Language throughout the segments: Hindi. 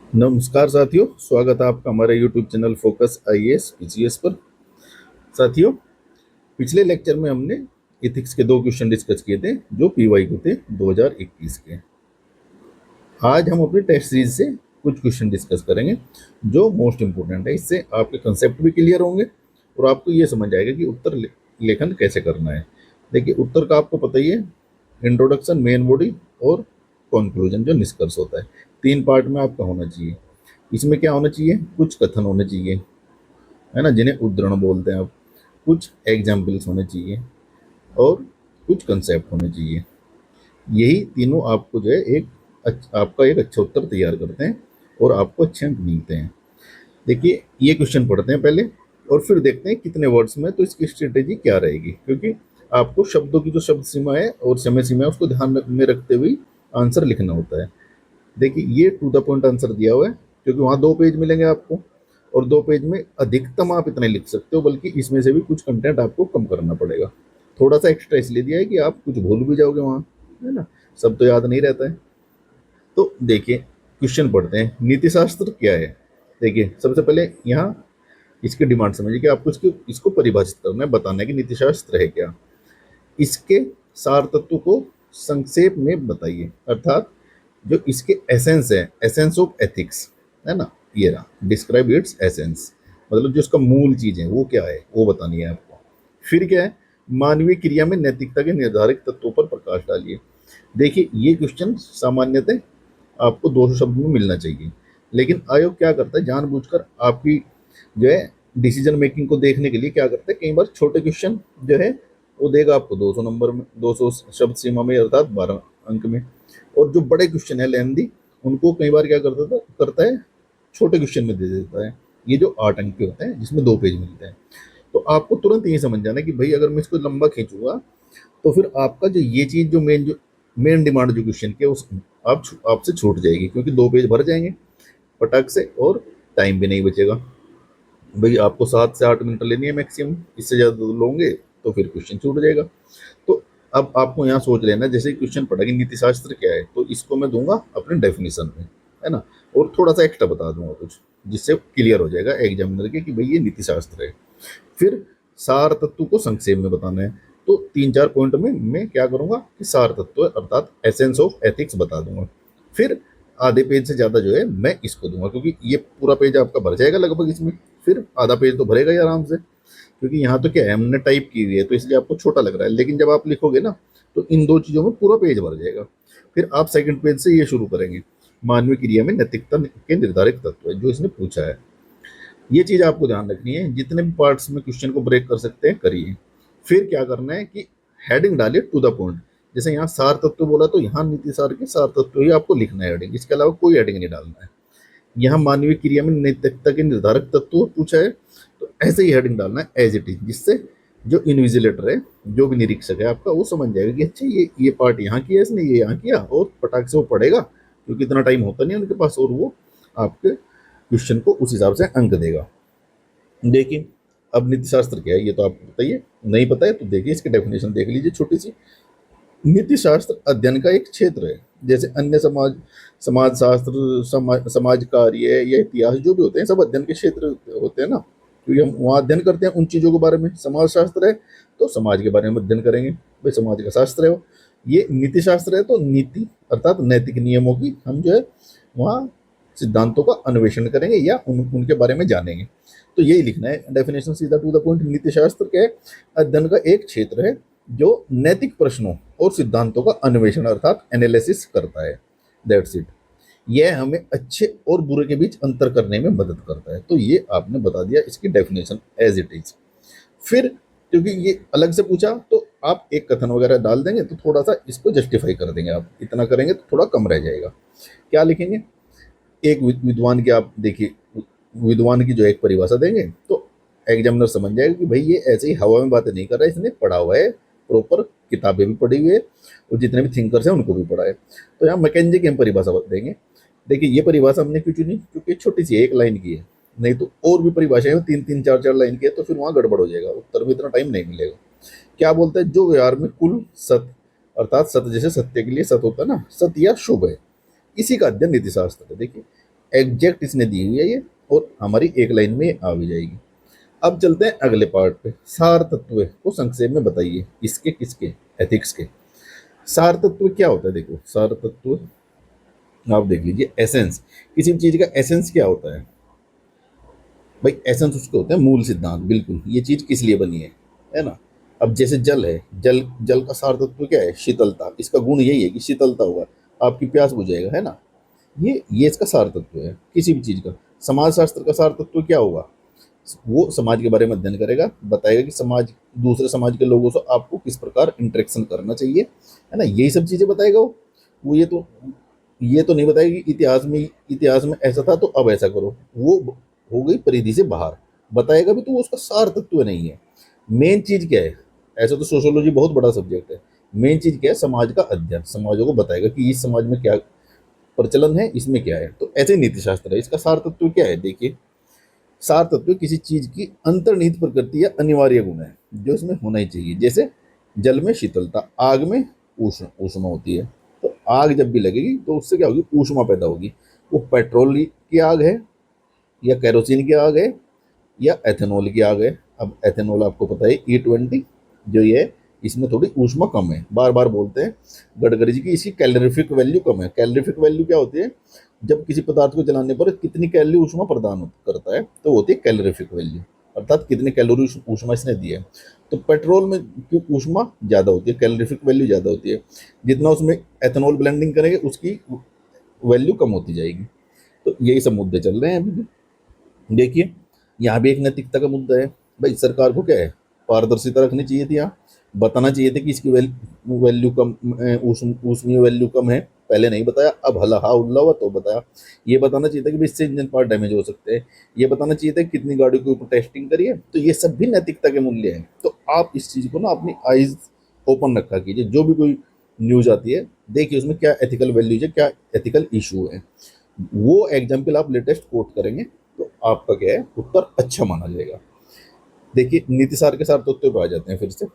नमस्कार साथियों, स्वागत है आपका हमारे YouTube channel focus IAS PCS पर। साथियों, पिछले लेक्चर में हमने एथिक्स के दो क्वेश्चन डिस्कस किए थे जो पीवाई को थे 2021 के। आज हम अपनी टेस्ट सीरीज से कुछ क्वेश्चन डिस्कस करेंगे जो मोस्ट इंपोर्टेंट है। इससे आपके कंसेप्ट भी क्लियर होंगे और आपको ये समझ आएगा कि उत्तर लेखन कैसे करना है। देखिए, उत्तर का आपको पता ही है, इंट्रोडक्शन, मेन बॉडी और कंक्लूजन, जो निष्कर्ष होता है। तीन पार्ट में आपका होना चाहिए। इसमें क्या होना चाहिए? कुछ कथन होने चाहिए, है ना, जिन्हें उद्धरण बोलते हैं आप। कुछ एग्जाम्पल्स होने चाहिए और कुछ कंसेप्ट होने चाहिए। यही तीनों आपको जो है आपका एक अच्छा उत्तर तैयार करते हैं और आपको अच्छे अंक मिलते हैं। देखिए, ये क्वेश्चन पढ़ते हैं पहले और फिर देखते हैं कितने वर्ड्स में, तो इसकी स्ट्रेटेजी क्या रहेगी, क्योंकि आपको शब्दों की जो शब्द सीमा है और समय सीमा है उसको ध्यान में रखते हुए आंसर लिखना होता है। देखिए, ये टू द पॉइंट आंसर दिया हुआ है क्योंकि वहाँ दो पेज मिलेंगे आपको और दो पेज में अधिकतम आप इतने लिख सकते हो, बल्कि इसमें से भी कुछ कंटेंट आपको कम करना पड़ेगा। थोड़ा सा एक्स्ट्रा इसलिए दिया है कि आप कुछ भूल भी जाओगे वहाँ, है ना, सब तो याद नहीं रहता है। तो देखिए, क्वेश्चन पढ़ते हैं। नीति शास्त्र क्या है? देखिए, सबसे पहले यहाँ इसकी डिमांड समझिए कि आपको इसको परिभाषित करना है, बताना है कि नीति शास्त्र है क्या। इसके सार तत्व को संक्षेप में बताइए, अर्थात जो इसके एसेंस है, एसेंस ऑफ एथिक्स, है ना, ये रहा, डिस्क्राइब इट्स एसेंस, मतलब जो इसका मूल चीज है वो क्या है वो बतानी है आपको। फिर क्या है? मानवीय क्रिया में नैतिकता के निर्धारक तत्वों पर प्रकाश डालिए। देखिए, ये क्वेश्चन सामान्यतः आपको 200 शब्द में मिलना चाहिए, लेकिन आयोग क्या करता है, जानबूझकर आपकी जो है डिसीजन मेकिंग को देखने के लिए क्या करता है, कई बार छोटे क्वेश्चन जो है वो देगा आपको 200 नंबर में, 200 शब्द सीमा में, अर्थात 12 अंक में। और जो बड़े क्वेश्चन है लेंदी, उनको कई बार क्या करता है, छोटे क्वेश्चन में दे देता है। ये जो 8 अंक के होते हैं जिसमें 2 पेज मिलते हैं। तो आपको तुरंत ये समझ जाना है कि भाई अगर मैं इसको लंबा खींचूंगा तो फिर आपका जो ये चीज जो मेन डिमांड जो क्वेश्चन की है उस आपसे छूट जाएगी, क्योंकि 2 पेज भर जाएंगे फटाक से और टाइम भी नहीं बचेगा। भाई आपको 7 से 8 मिनट लेनी है मैक्सिमम, इससे ज़्यादा लोगे तो फिर क्वेश्चन छूट जाएगा। तो अब आपको यहाँ सोच लेना, जैसे क्वेश्चन पढ़ा कि नीति शास्त्र क्या है, तो इसको मैं दूंगा अपने डेफिनेशन में, है ना, और थोड़ा सा एक्स्ट्रा बता दूंगा कुछ, जिससे क्लियर हो जाएगा एग्जामिनर के कि भाई ये नीति शास्त्र है। फिर सार तत्व को संक्षेप में बताना है, तो 3-4 पॉइंट में मैं क्या करूंगा कि सार तत्व अर्थात एसेंस ऑफ एथिक्स बता दूंगा। फिर आधे पेज से ज़्यादा जो है मैं इसको दूंगा, क्योंकि ये पूरा पेज आपका भर जाएगा लगभग इसमें, फिर आधा पेज तो भरेगा ही आराम से, क्योंकि यहाँ तो क्या है, हमने टाइप की हुई है तो इसलिए आपको छोटा लग रहा है, लेकिन जब आप लिखोगे ना तो इन दो चीज़ों में पूरा पेज भर जाएगा। फिर आप सेकंड पेज से ये शुरू करेंगे, मानवीय क्रिया में नैतिकता के निर्धारक तत्व है जो इसने पूछा है। ये चीज़ आपको ध्यान रखनी है, जितने भी पार्ट्स में क्वेश्चन को ब्रेक कर सकते हैं करिए। फिर क्या करना है कि हेडिंग डालिए टू द पॉइंट। जैसे यहाँ सार तत्व बोला तो यहाँ नीति सार के सार तत्व ही आपको लिखना है हेडिंग, इसके अलावा कोई हेडिंग नहीं डालना है। यहाँ मानवीय क्रिया में नैतिकता के निर्धारक तत्व पूछा है तो ऐसे ही हेडिंग डालना है एज इट इज, जिससे जो इन्विजिलेटर है, जो भी निरीक्षक है आपका, वो समझ जाएगा कि अच्छा ये पार्ट यहाँ किया इसने, ये यहाँ किया, और पटाख से वो पढ़ेगा, क्योंकि इतना टाइम होता नहीं है उनके पास, और वो आपके क्वेश्चन को उस हिसाब से अंक देगा। देखिए, अब नीति शास्त्र क्या है ये तो आपको बताइए, नहीं पता है तो देखिए इसकी डेफिनेशन देख लीजिए छोटी सी। नीति शास्त्र अध्ययन का एक क्षेत्र है, जैसे अन्य समाज शास्त्र, समाज कार्य या इतिहास जो भी होते हैं सब अध्ययन के क्षेत्र होते हैं ना, क्योंकि हम वहाँ अध्ययन करते हैं उन चीज़ों के बारे में। समाज शास्त्र है तो समाज के बारे में अध्ययन करेंगे, भाई समाज का शास्त्र है वो। ये नीति शास्त्र है तो नीति अर्थात नैतिक नियमों की हम जो है वहाँ सिद्धांतों का अन्वेषण करेंगे या उनके बारे में जानेंगे। तो यही लिखना है डेफिनेशन, सीधा टू द पॉइंट। नीति शास्त्र के अध्ययन का एक क्षेत्र है जो नैतिक प्रश्नों और सिद्धांतों का अन्वेषण अर्थात एनालिसिस करता है। That's it. यह हमें अच्छे और बुरे के बीच अंतर करने में मदद करता है। तो ये आपने बता दिया इसकी डेफिनेशन एज इट इज। फिर क्योंकि ये अलग से पूछा तो आप एक कथन वगैरह डाल देंगे तो थोड़ा सा इसको जस्टिफाई कर देंगे, आप इतना करेंगे तो थोड़ा कम रह जाएगा। क्या लिखेंगे? एक विद्वान की आप देखिए, विद्वान की जो एक परिभाषा देंगे तो एग्जामिनर समझ जाएगा कि भाई ये ऐसे ही हवा में बातें नहीं कर रहा है, इसने पढ़ा हुआ है, प्रॉपर किताबें भी पढ़ी हुई है और जितने भी थिंकर्स हैं उनको भी पढ़ा है। तो यहाँ मैकेंजी की हम परिभाषा देंगे। देखिए, ये परिभाषा हमने क्यों चुनी, क्योंकि छोटी सी एक लाइन की है, नहीं तो और भी परिभाषाएं 3-3, 4-4 लाइन की है तो फिर वहाँ गड़बड़ हो जाएगा, उत्तर में इतना टाइम नहीं मिलेगा। क्या बोलते हैं? जो व्यवहार में कुल सत्य अर्थात सत्य, जैसे सत्य के लिए सत्य होता है ना, सत्य या शुभ है, इसी का अध्ययन नीति शास्त्र है। देखिए, एग्जैक्ट इसने दी हुई है ये, और हमारी एक लाइन में आ भी जाएगी। अब चलते हैं अगले पार्ट पे। सार तत्व को संक्षेप में बताइए, इसके किसके, एथिक्स के। सार तत्व क्या होता है? देखो, सार तत्व आप देख लीजिए, एसेंस, किसी भी चीज का एसेंस क्या होता है भाई? एसेंस उसके होते हैं मूल सिद्धांत, बिल्कुल, ये चीज किस लिए बनी है ना। अब जैसे जल है, जल जल का सार तत्व क्या है? शीतलता। इसका गुण यही है कि शीतलता होगा, आपकी प्यास बुझाएगा, है ना। ये इसका सार तत्व है किसी भी चीज का। समाज शास्त्र का सार तत्व क्या होगा? वो समाज के बारे में अध्ययन करेगा, बताएगा कि समाज, दूसरे समाज के लोगों से आपको किस प्रकार इंटरेक्शन करना चाहिए, है ना, यही सब चीजें बताएगा वो ये तो नहीं बताएगी इतिहास में ऐसा था तो अब ऐसा करो, वो हो गई परिधि से बाहर। बताएगा भी तो वो उसका सार तत्व नहीं है। मेन चीज क्या है? ऐसा तो सोशियोलॉजी बहुत बड़ा सब्जेक्ट है। मेन चीज क्या है? समाज का अध्ययन, समाजों को बताएगा कि इस समाज में क्या प्रचलन है, इसमें क्या है। तो ऐसे नीति शास्त्र है। इसका सार तत्व क्या है? देखिए, सार तत्व किसी चीज की अंतर्निहित प्रकृति या अनिवार्य गुण है जो इसमें होना ही चाहिए। जैसे जल में शीतलता, आग में ऊष्मा ऊष्मा होती है। तो आग जब भी लगेगी तो उससे क्या होगी? ऊष्मा पैदा होगी। वो पेट्रोल की आग है, या केरोसिन की आग है, या एथेनॉल की आग है। अब एथेनॉल आपको पता है E20 जो ये है, इसमें थोड़ी ऊष्मा कम है। बार बार बोलते हैं गडकरी जी की इसकी कैलोरीफिक वैल्यू कम है। कैलोरीफिक वैल्यू क्या होती है? जब किसी पदार्थ को जलाने पर कितनी कैलोरी ऊष्मा प्रदान करता है, तो होती है कैलोरीफिक वैल्यू, अर्थात कितने कैलोरी ऊष्मा इसने दी है। तो पेट्रोल में क्यों ऊष्मा ज़्यादा होती है, कैलोरीफिक वैल्यू ज़्यादा होती है। जितना उसमें एथेनॉल ब्लेंडिंग करेंगे उसकी वैल्यू कम होती जाएगी। तो यही सब मुद्दे चल रहे हैं अभी भी। देखिए, यहाँ भी एक नैतिकता का मुद्दा है। भाई सरकार को क्या है? पारदर्शिता रखनी चाहिए थी, यहाँ बताना चाहिए था कि इसकी वैल्यू कम, ऊष्मीय वैल्यू कम है। पहले नहीं बताया, अब हला हा उल्ला हुआ तो बताया। ये बताना चाहिए था कि भाई इससे इंजन पार्ट डैमेज हो सकते हैं। ये बताना चाहिए था कि कितनी गाड़ियों के ऊपर टेस्टिंग करिए। तो ये सब भी नैतिकता के मूल्य हैं। तो आप इस चीज़ को ना अपनी आइज ओपन रखा कीजिए। जो भी कोई न्यूज आती है, देखिए उसमें क्या एथिकल वैल्यूज है, क्या एथिकल इशू है। वो एग्जाम्पल आप लेटेस्ट कोट करेंगे तो आपका क्या है? उत्तर अच्छा माना जाएगा। देखिए, नीति सार के सार तत्व पे आ जाते हैं फिर से।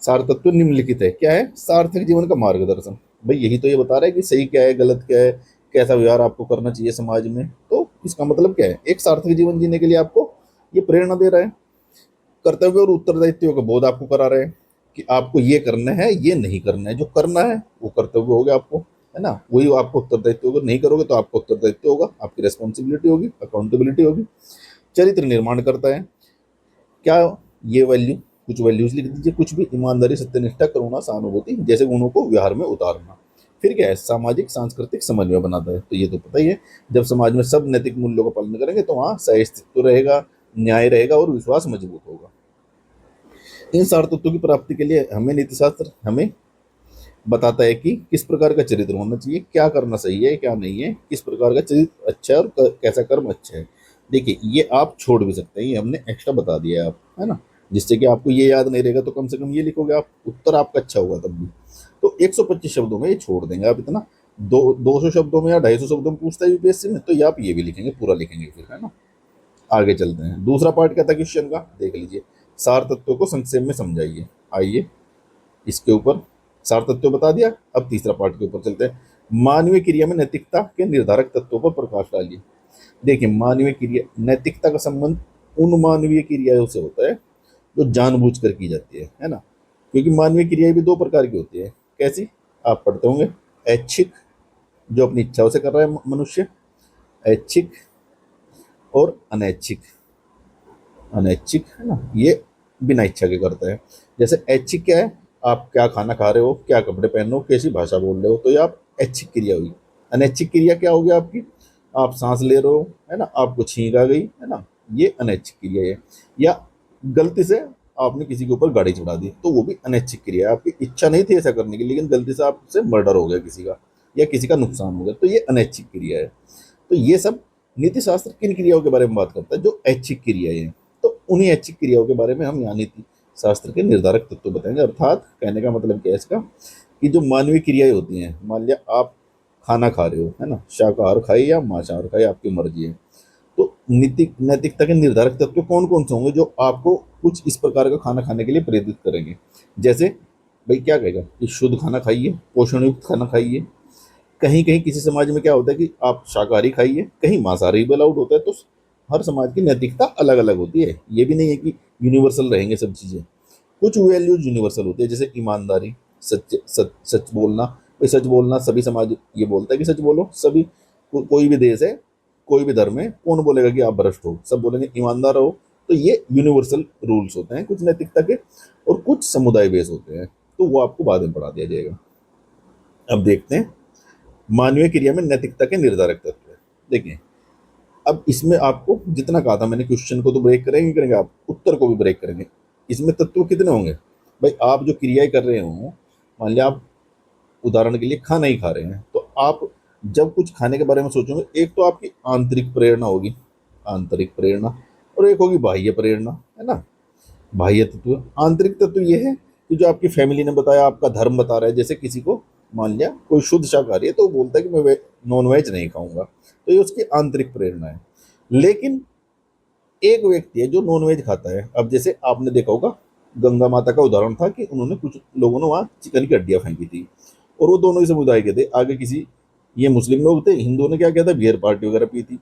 सार तत्व निम्नलिखित है। क्या है? सार्थक जीवन का मार्गदर्शन। भाई यही तो ये बता रहा है कि सही क्या है, गलत क्या है, कैसा व्यवहार आपको करना चाहिए समाज में। तो इसका मतलब क्या है? एक सार्थक जीवन जीने के लिए आपको ये प्रेरणा दे रहा है। कर्तव्य और उत्तरदायित्व का बोध आपको करा रहे हैं कि आपको ये करना है, ये नहीं करना है। जो करना है वो कर्तव्य हो गया आपको, है ना, वही आपको उत्तरदायित्व होगा। नहीं करोगे तो आपको उत्तरदायित्व होगा, आपकी रेस्पॉन्सिबिलिटी होगी, अकाउंटेबिलिटी होगी। चरित्र निर्माण करता है क्या? ये वैल्यू, कुछ वैल्यूज लिख दीजिए, कुछ भी। ईमानदारी, सत्यनिष्ठा, करुणा, सहानुभूति जैसे गुणों को व्यवहार में उतारना। फिर क्या है? सामाजिक सांस्कृतिक समन्वय बनाता है। तो ये तो पता ही है, जब समाज में सब नैतिक मूल्यों का पालन करेंगे तो वहाँ सहिष्णुता रहेगा, न्याय रहेगा और विश्वास मजबूत होगा। इन सार तत्वों की प्राप्ति के लिए हमें नीति शास्त्र हमें बताता है कि किस प्रकार का चरित्र होना चाहिए, क्या करना सही है, क्या नहीं है, किस प्रकार का चरित्र अच्छा है और कैसा कर्म अच्छा है। देखिए, ये आप छोड़ भी सकते हैं, ये हमने एक्स्ट्रा बता दिया है आप, है ना, जिससे कि आपको ये याद नहीं रहेगा तो कम से कम ये लिखोगे आप, उत्तर आपका अच्छा होगा तब भी। तो 125 शब्दों में ये छोड़ देंगे आप इतना। 200 शब्दों में या 250 शब्दों में पूछता है यूपीएससी में, तो ये आप ये भी लिखेंगे, पूरा लिखेंगे फिर, है ना। आगे चलते हैं। दूसरा पार्ट क्या था क्वेश्चन का, देख लीजिए। सार तत्वों को संक्षेप में समझाइए। आइए, इसके ऊपर सार तत्व बता दिया। अब तीसरा पार्ट के ऊपर चलते हैं। मानवीय क्रिया में नैतिकता के निर्धारक तत्वों पर प्रकाश डालिए। देखिए, मानवीय क्रिया, नैतिकता का संबंध उन मानवीय क्रियाओं से होता है जो जानबूझकर की जाती है ना। क्योंकि मानवीय क्रियाएं भी दो प्रकार की होती है। कैसी? आप पढ़ते होंगे, ऐच्छिक, जो अपनी इच्छाओं से कर रहा है मनुष्य, ऐच्छिक, और अनैच्छिक। अनैच्छिक है ना, ये बिना इच्छा के करता है। जैसे ऐच्छिक क्या है? आप क्या खाना खा रहे हो, क्या कपड़े पहन रहे हो, कैसी भाषा बोल रहे हो, तो ये आप ऐच्छिक क्रिया हुई। अनैच्छिक क्रिया क्या होगी आपकी? आप सांस ले रहे हो, है ना, आपको छींक आ गई, है ना, ये अनैच्छिक क्रिया है। या गलती से आपने किसी के ऊपर गाड़ी चढ़ा दी, तो वो भी अनैच्छिक क्रिया है। आपकी इच्छा नहीं थी ऐसा करने की, लेकिन गलती से आपसे मर्डर हो गया किसी का, या किसी का नुकसान हो गया, तो ये अनैच्छिक क्रिया है। तो ये सब नीति शास्त्र किन क्रियाओं के बारे में बात करता है? जो ऐच्छिक क्रियाएं हैं। तो उन्हीं ऐच्छिक क्रियाओं के बारे में हम यहाँ नीति शास्त्र के निर्धारक तत्व बताएंगे। अर्थात कहने का मतलब क्या है इसका, कि जो मानवीय क्रियाएं होती हैं, मान लिया आप खाना खा रहे हो, है ना, शाकाहार खाइए या मांसाहार खाइए, आपकी मर्जी है। तो नीति नैतिकता के निर्धारक तत्व कौन कौन से होंगे जो आपको कुछ इस प्रकार का खाना खाने के लिए प्रेरित करेंगे? जैसे भाई क्या कहेगा कि शुद्ध खाना खाइए, पोषण युक्त खाना खाइए, कहीं कहीं किसी समाज में क्या होता है कि आप शाकाहारी खाइए, कहीं मांसाहारी भी अलाउड होता है। तो हर समाज की नैतिकता अलग अलग होती है। ये भी नहीं है कि यूनिवर्सल रहेंगे सब चीज़ें। कुछ वैल्यूज यूनिवर्सल होती है, जैसे ईमानदारी, सच सच सच बोलना। भाई सच बोलना सभी समाज ये बोलता है कि सच बोलो। सभी कोई भी देश है, कोई भी धर्म है, कौन बोलेगा कि आप भ्रष्ट हो? सब बोलेंगे ईमानदार रहो। तो ये यूनिवर्सल रूल्स होते हैं कुछ नैतिकता के, और कुछ समुदाय बेस होते हैं। तो वो आपको बाद में पढ़ा दिया जाएगा। अब देखते हैं मानवीय क्रिया में नैतिकता के निर्धारक तत्व। देखिए, अब इसमें आपको जितना कहा था मैंने, क्वेश्चन को तो ब्रेक करेंगे करेंगे, आप उत्तर को भी ब्रेक करेंगे। इसमें तत्व कितने होंगे? भाई आप जो क्रियाएं कर रहे हो, मान लिया आप उदाहरण के लिए खाना ही खा रहे हैं, तो आप जब कुछ खाने के बारे में सोचोगे, एक तो आपकी आंतरिक प्रेरणा होगी, आंतरिक प्रेरणा, और एक होगी बाह्य प्रेरणा, है ना। बाह्य तत्व, आंतरिक तत्व ये है कि जो आपकी फैमिली ने बताया, आपका धर्म बता रहा है। जैसे किसी को मान लिया कोई शुद्ध शाकाहारी है, तो वो बोलता है कि मैं नॉन वेज नहीं खाऊंगा, तो ये उसकी आंतरिक प्रेरणा है। लेकिन एक व्यक्ति है जो नॉन वेज खाता है, अब जैसे आपने देखा होगा, गंगा माता का उदाहरण था कि उन्होंने कुछ लोगों ने वहां चिकन की हड्डियां फेंकी थी, और वो दोनों ही समुदाय के थे। आगे किसी, ये मुस्लिम लोग थे, हिंदुओं ने क्या किया था, बियर पार्टी वगैरह पी थी।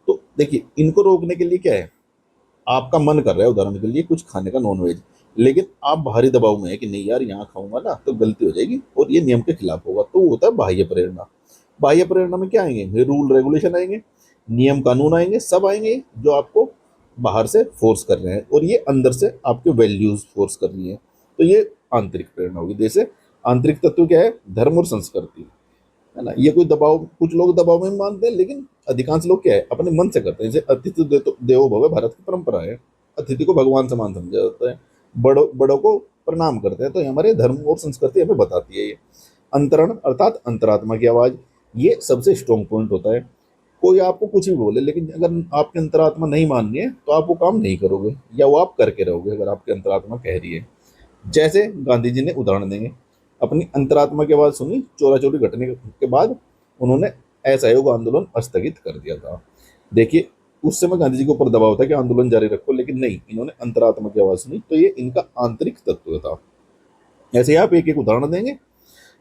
तो देखिए, इनको रोकने के लिए क्या है, आपका मन कर रहा है उदाहरण के लिए कुछ खाने का नॉन वेज, लेकिन आप बाहरी दबाव में है कि नहीं यार यहाँ खाऊंगा ना तो गलती हो जाएगी और ये नियम के खिलाफ होगा, तो वो होता है बाह्य प्रेरणा। बाह्य प्रेरणा में क्या आएंगे, रूल रेगुलेशन आएंगे, नियम कानून आएंगे, सब आएंगे जो आपको बाहर से फोर्स कर रहे हैं, और ये अंदर से आपके वैल्यूज फोर्स कर रही है। तो ये आंतरिक प्रेरणा होगी। जैसे आंतरिक तत्व क्या है, धर्म और संस्कृति, है ना। ये कोई दबाव, कुछ लोग दबाव में मानते हैं, लेकिन अधिकांश लोग क्या है, अपने मन से करते हैं। जैसे अतिथि देवो भव भारत की परंपरा है, अतिथि को भगवान समान समझा जाता है, बड़ों बड़ों को प्रणाम करते हैं। तो ये हमारे धर्म और संस्कृति हमें बताती है। ये अंतरण अर्थात अंतरात्मा की आवाज, ये सबसे स्ट्रॉन्ग पॉइंट होता है। कोई आपको कुछ भी बोले, लेकिन अगर आपकी अंतरात्मा नहीं मान रही है तो आप वो काम नहीं करोगे, या वो आप करके रहोगे अगर आपकी अंतरात्मा कह रही है। जैसे गांधी जी ने उदाहरण देंगे, अपनी अंतरात्मा की आवाज सुनी, चोरा चोरी घटने के बाद उन्होंने असहयोग आंदोलन स्थगित कर दिया था। देखिए, उस समय गांधी जी के ऊपर दबाव था कि आंदोलन जारी रखो, लेकिन नहीं, इन्होंने अंतरात्मा की आवाज सुनी। तो ये इनका आंतरिक तत्व था। ऐसे ही आप एक एक उदाहरण देंगे।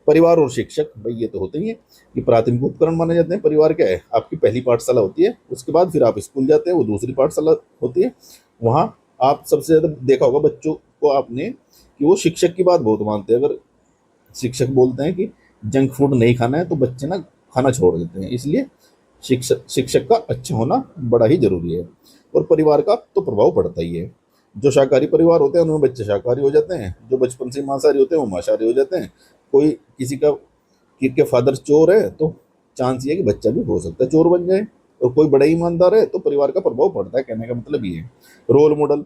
परिवार और शिक्षक, भाई ये तो होते ही है कि प्राथमिक उपकरण माने जाते हैं। परिवार क्या है, आपकी पहली पाठशाला होती है, उसके बाद फिर आप स्कूल जाते हैं, वो दूसरी पाठशाला होती है। वहाँ आप सबसे ज्यादा देखा होगा बच्चों को आपने कि वो शिक्षक की बात बहुत मानते हैं। अगर शिक्षक बोलते हैं कि जंक फूड नहीं खाना है, तो बच्चे ना खाना छोड़ देते हैं। इसलिए शिक्षक शिक्षक का अच्छा होना बड़ा ही जरूरी है। और परिवार का तो प्रभाव पड़ता ही है। जो शाकाहारी परिवार होते हैं उनमें बच्चे शाकाहारी हो जाते हैं, जो बचपन से मांसाहारी होते हैं वो मांसाहारी हो जाते हैं। कोई किसी का के फादर चोर है, तो चांस ये है कि बच्चा भी हो सकता है चोर बन जाए। और कोई बड़ा ईमानदार है, तो परिवार का प्रभाव पड़ता है। कहने का मतलब ये है। रोल मॉडल,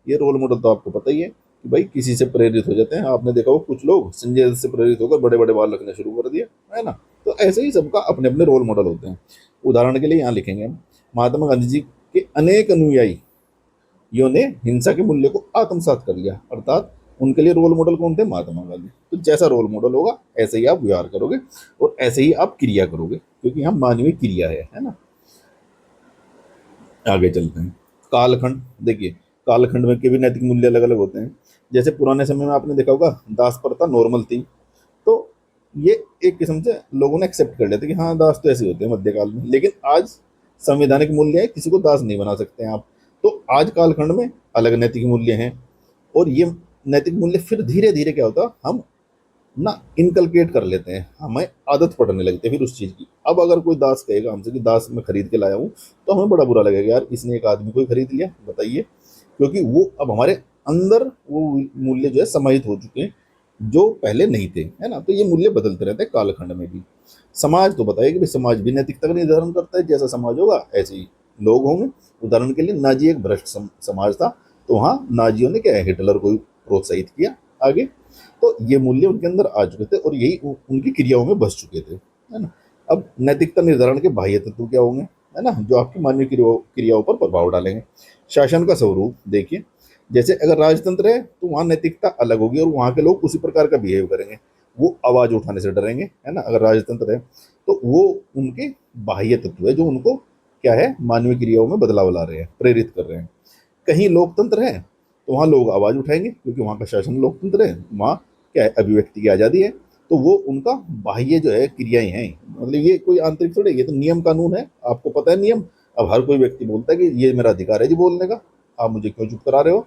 ये रोल मॉडल तो आपको पता ही है कि भाई किसी से प्रेरित हो जाते हैं। आपने देखा हो कुछ लोग संजय दत्त से प्रेरित होकर बड़े बड़े बाल रखने शुरू कर दिए, है ना। तो ऐसे ही सबका अपने अपने रोल मॉडल होते हैं। उदाहरण के लिए यहाँ लिखेंगे हम, महात्मा गांधी जी के अनेक अनुयायियों ने हिंसा के मूल्य को आत्मसात कर लिया, अर्थात उनके लिए रोल मॉडल कौन थे, महात्मा गांधी। तो जैसा रोल मॉडल होगा ऐसे ही आप व्यवहार करोगे, और ऐसे ही आप क्रिया करोगे, क्योंकि हम मानवीय क्रिया है ना। आगे चलते हैं। कालखंड, देखिए कालखंड में के भी नैतिक मूल्य अलग अलग होते हैं। जैसे पुराने समय में आपने देखा होगा दास प्रथा नॉर्मल थी, तो ये एक किस्म से लोगों ने एक्सेप्ट कर लिया था कि हाँ दास तो ऐसे होते हैं मध्यकाल में। लेकिन आज संवैधानिक मूल्य है, किसी को दास नहीं बना सकते हैं आप। तो आज कालखंड में अलग नैतिक मूल्य हैं, और ये नैतिक मूल्य फिर धीरे धीरे क्या होता, हम ना इनकलकेट कर लेते हैं, हमें आदत पड़ने लगती है फिर उस चीज़ की। अब अगर कोई दास कहेगा हमसे कि दास मैं खरीद के लाया हूँ, तो हमें बड़ा बुरा लगेगा, यार इसने एक आदमी को ही खरीद लिया, बताइए। क्योंकि वो अब हमारे अंदर वो मूल्य जो है समाहित हो चुके हैं, जो पहले नहीं थे, है ना। तो ये मूल्य बदलते रहते हैं कालखंड में भी। समाज तो बताइए कि भाई समाज भी नैतिकता का निर्धारण करता है। जैसा समाज होगा ऐसे ही लोग होंगे। उदाहरण के लिए नाजी एक भ्रष्ट समाज था, तो वहाँ नाजियों ने क्या है, हिटलर को प्रोत्साहित किया आगे। तो ये मूल्य उनके अंदर आ चुके थे, और यही उनकी क्रियाओं में बस चुके थे, है ना। अब नैतिकता निर्धारण के बाह्य तत्व क्या होंगे, है ना, जो आपकी मानवीय क्रियाओं पर प्रभाव डालेंगे। शासन का स्वरूप देखिए, जैसे अगर राजतंत्र है तो वहाँ नैतिकता अलग होगी, और वहाँ के लोग उसी प्रकार का बिहेव करेंगे। वो आवाज उठाने से डरेंगे, है ना। अगर राजतंत्र है तो वो उनके बाह्य तत्व है, जो उनको क्या है, मानवीय क्रियाओं में बदलाव ला रहे हैं, प्रेरित कर रहे हैं। कहीं लोकतंत्र है तो वहाँ लोग आवाज उठाएंगे, क्योंकि वहाँ का शासन लोकतंत्र है, वहाँ क्या है, अभिव्यक्ति की आज़ादी है। तो वो उनका बाह्य जो है क्रियाएं हैं। मतलब ये कोई आंतरिक थोड़े, ये तो नियम कानून है, आपको पता है नियम। अब हर कोई व्यक्ति बोलता है कि ये मेरा अधिकार है जी बोलने का, आप मुझे क्यों चुप करा रहे हो।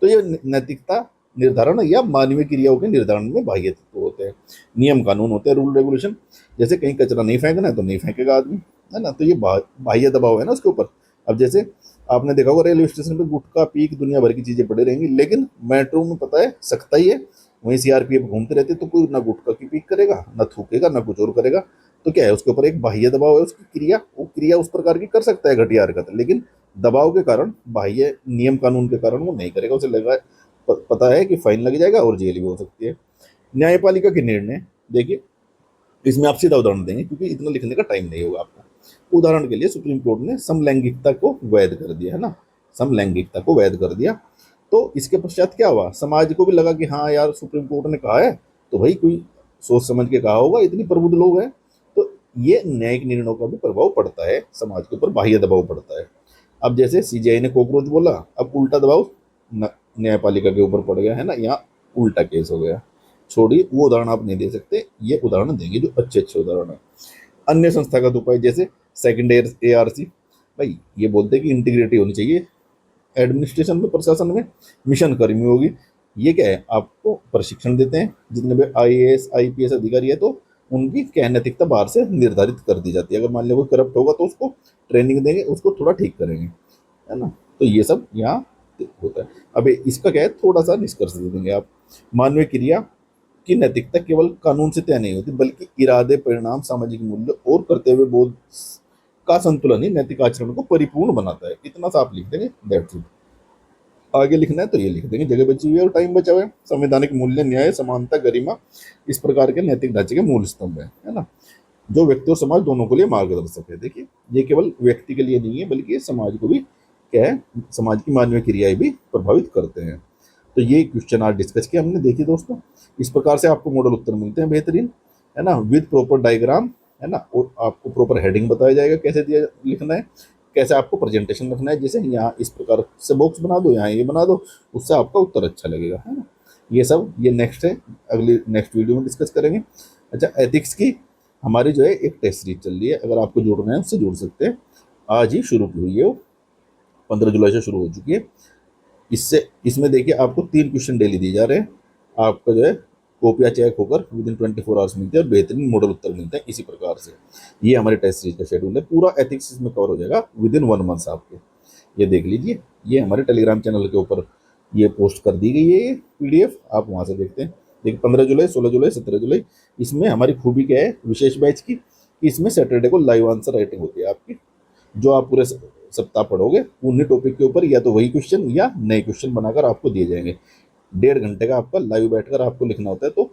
तो ये नैतिकता निर्धारण या मानवीय क्रियाओं के निर्धारण में बाह्य तत्व होते हैं, नियम कानून होते हैं, रूल रेगुलेशन। जैसे कहीं कचरा नहीं फेंकना है तो नहीं फेंकेगा आदमी, है ना। तो ये बाह्य दबाव है ना उसके ऊपर। अब जैसे आपने देखा होगा रेलवे स्टेशन पे गुटखा पीक दुनिया भर की चीजें पड़ी रहेंगी, लेकिन मेट्रो में पता है सख्ता ही है, वहीं सीआरपीएफ घूमते रहते, तो कोई ना गुटखा की पीक करेगा, ना थूकेगा, ना कुछ और करेगा। तो क्या है, उसके ऊपर एक बाह्य दबाव है, उसकी क्रिया, वो क्रिया उस प्रकार की कर सकता है घटिया हरकत, लेकिन दबाव के कारण, बाह्य नियम कानून के कारण वो नहीं करेगा। उसे लगा, पता है कि फाइन लग जाएगा और जेल भी हो सकती है। न्यायपालिका के निर्णय देखिए, इसमें आप सीधा उदाहरण देंगे क्योंकि इतना लिखने का टाइम नहीं होगा आपका। उदाहरण के लिए सुप्रीम कोर्ट ने समलैंगिकता को वैध कर दिया, है ना, समलैंगिकता को वैध कर दिया। तो इसके पश्चात क्या हुआ, समाज को भी लगा कि हाँ यार सुप्रीम कोर्ट ने कहा है, तो भाई कोई सोच समझ के कहा होगा, इतनी प्रबुद्ध लोग हैं। तो ये न्यायिक निर्णयों का भी प्रभाव पड़ता है, समाज के ऊपर बाह्य दबाव पड़ता है। अब जैसे सीजीआई ने कॉकरोच बोला, अब उल्टा दबाव न्यायपालिका के ऊपर पड़ गया, है ना, यहाँ उल्टा केस हो गया। छोड़िए वो उदाहरण आप नहीं दे सकते, ये उदाहरण देंगे जो अच्छे अच्छे उदाहरण है। अन्य संस्थागत उपाय जैसे सेकंड ARC, भाई ये बोलते हैं कि इंटीग्रिटी होनी चाहिए एडमिनिस्ट्रेशन में, प्रशासन में, मिशन कर्मी होगी। ये क्या है, आपको प्रशिक्षण देते हैं, जितने भी IAS IPS अधिकारी है तो उनकी क्या नैतिकता बाहर से निर्धारित कर दी जाती है। अगर मान लो कोई करप्ट होगा तो उसको ट्रेनिंग देंगे, उसको थोड़ा ठीक करेंगे, है ना। तो ये सब यहाँ होता है। अब इसका क्या है, थोड़ा सा निष्कर्ष दे देंगे आप। मानवीय क्रिया की नैतिकता केवल कानून से तय नहीं होती, बल्कि इरादे, परिणाम, सामाजिक मूल्य और कर्तव्य बोध का संतुलन ही नैतिक आचरण को परिपूर्ण बनाता है। इतना सा आप लिख देंगे, दैट्स इट। आगे लिखना है तो ये लिख देंगे, जगह बची हुई है और टाइम बचा हुआ है। संवैधानिक मूल्य, न्याय, समानता, गरिमा इस प्रकार के नैतिक ढांचे के मूल स्तंभ है ना, जो व्यक्ति और समाज दोनों के लिए मार्गदर्शक है। देखिए ये केवल व्यक्ति के लिए नहीं है, बल्कि ये समाज को भी क्या है, समाज की मानवीय क्रियाएं भी प्रभावित करते हैं। तो ये क्वेश्चन आज डिस्कस किया हमने। देखिए दोस्तों, इस प्रकार से आपको मॉडल उत्तर मिलते हैं बेहतरीन, है ना, विद प्रॉपर डायग्राम, है ना, और आपको प्रॉपर हेडिंग बताया जाएगा कैसे दिया लिखना है, कैसे आपको प्रेजेंटेशन रखना है। जैसे यहाँ इस प्रकार से बॉक्स बना दो, यहाँ ये बना दो, उससे आपका उत्तर अच्छा लगेगा, है ना। ये सब ये नेक्स्ट है, अगली नेक्स्ट वीडियो में डिस्कस करेंगे। अच्छा, एथिक्स की हमारी जो है एक टेस्ट सीरीज चल रही है, अगर आपको जुड़ना है उससे जुड़ सकते हैं। आज ही शुरू की हुई है वो, 15 जुलाई से शुरू हो चुकी है। इससे इसमें देखिए आपको 3 क्वेश्चन डेली दिए जा रहे हैं, आपका जो है कॉपियाँ चेक होकर विदिन 24 आवर्स मिलती है और बेहतरीन मॉडल उत्तर मिलते हैं इसी प्रकार से। ये हमारे टेस्ट सीरीज का शेड्यूल है, पूरा एथिक्स इसमें कवर हो जाएगा विदिन 1 मंथ आपके। ये देख लीजिए, ये हमारे टेलीग्राम चैनल के ऊपर ये पोस्ट कर दी गई है, ये PDF आप वहाँ से देखते हैं। देखिए 15 जुलाई, 16 जुलाई, 17 जुलाई, इसमें हमारी खूबी क्या है विशेष बैच की, कि इसमें सैटरडे को लाइव आंसर राइटिंग होती है आपकी, जो आप पूरे सप्ताह पढ़ोगे उन्हीं टॉपिक के ऊपर, या तो वही क्वेश्चन या नए क्वेश्चन बनाकर आपको दिए जाएंगे। 1.5 घंटे का आपका लाइव बैठकर आपको लिखना होता है, तो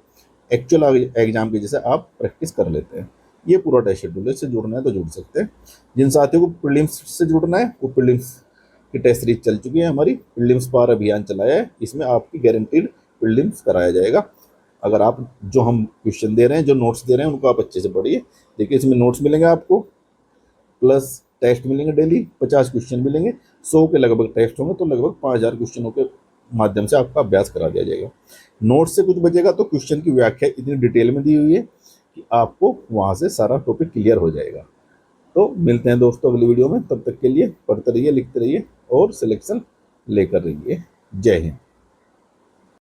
एक्चुअल एग्जाम के जैसे आप प्रैक्टिस कर लेते हैं। ये पूरा टेस्ट शेड्यूल है, इससे जुड़ना है तो जुड़ सकते हैं। जिन साथियों को प्रीलिम्स से जुड़ना है वो प्रीलिम्स की टेस्ट सीरीज चल चुकी है हमारी, प्रीलिम्स पार अभियान चलाया है, इसमें आपकी गारंटीड प्रीलिम्स कराया जाएगा। अगर आप जो हम क्वेश्चन दे रहे हैं, जो नोट्स दे रहे हैं, उनको आप अच्छे से पढ़िए। देखिए इसमें नोट्स मिलेंगे आपको, प्लस टेस्ट मिलेंगे डेली, 50 क्वेश्चन मिलेंगे, 100 के लगभग टेस्ट होंगे, तो लगभग 5000 क्वेश्चनों के माध्यम से आपका अभ्यास करा दिया जाएगा। नोट्स से कुछ बचेगा तो क्वेश्चन की व्याख्या इतनी डिटेल में दी हुई है कि आपको वहाँ से सारा टॉपिक क्लियर हो जाएगा। तो मिलते हैं दोस्तों अगली वीडियो में, तब तक के लिए पढ़ते रहिए, लिखते रहिए और सिलेक्शन लेकर रहिए। जय हिंद।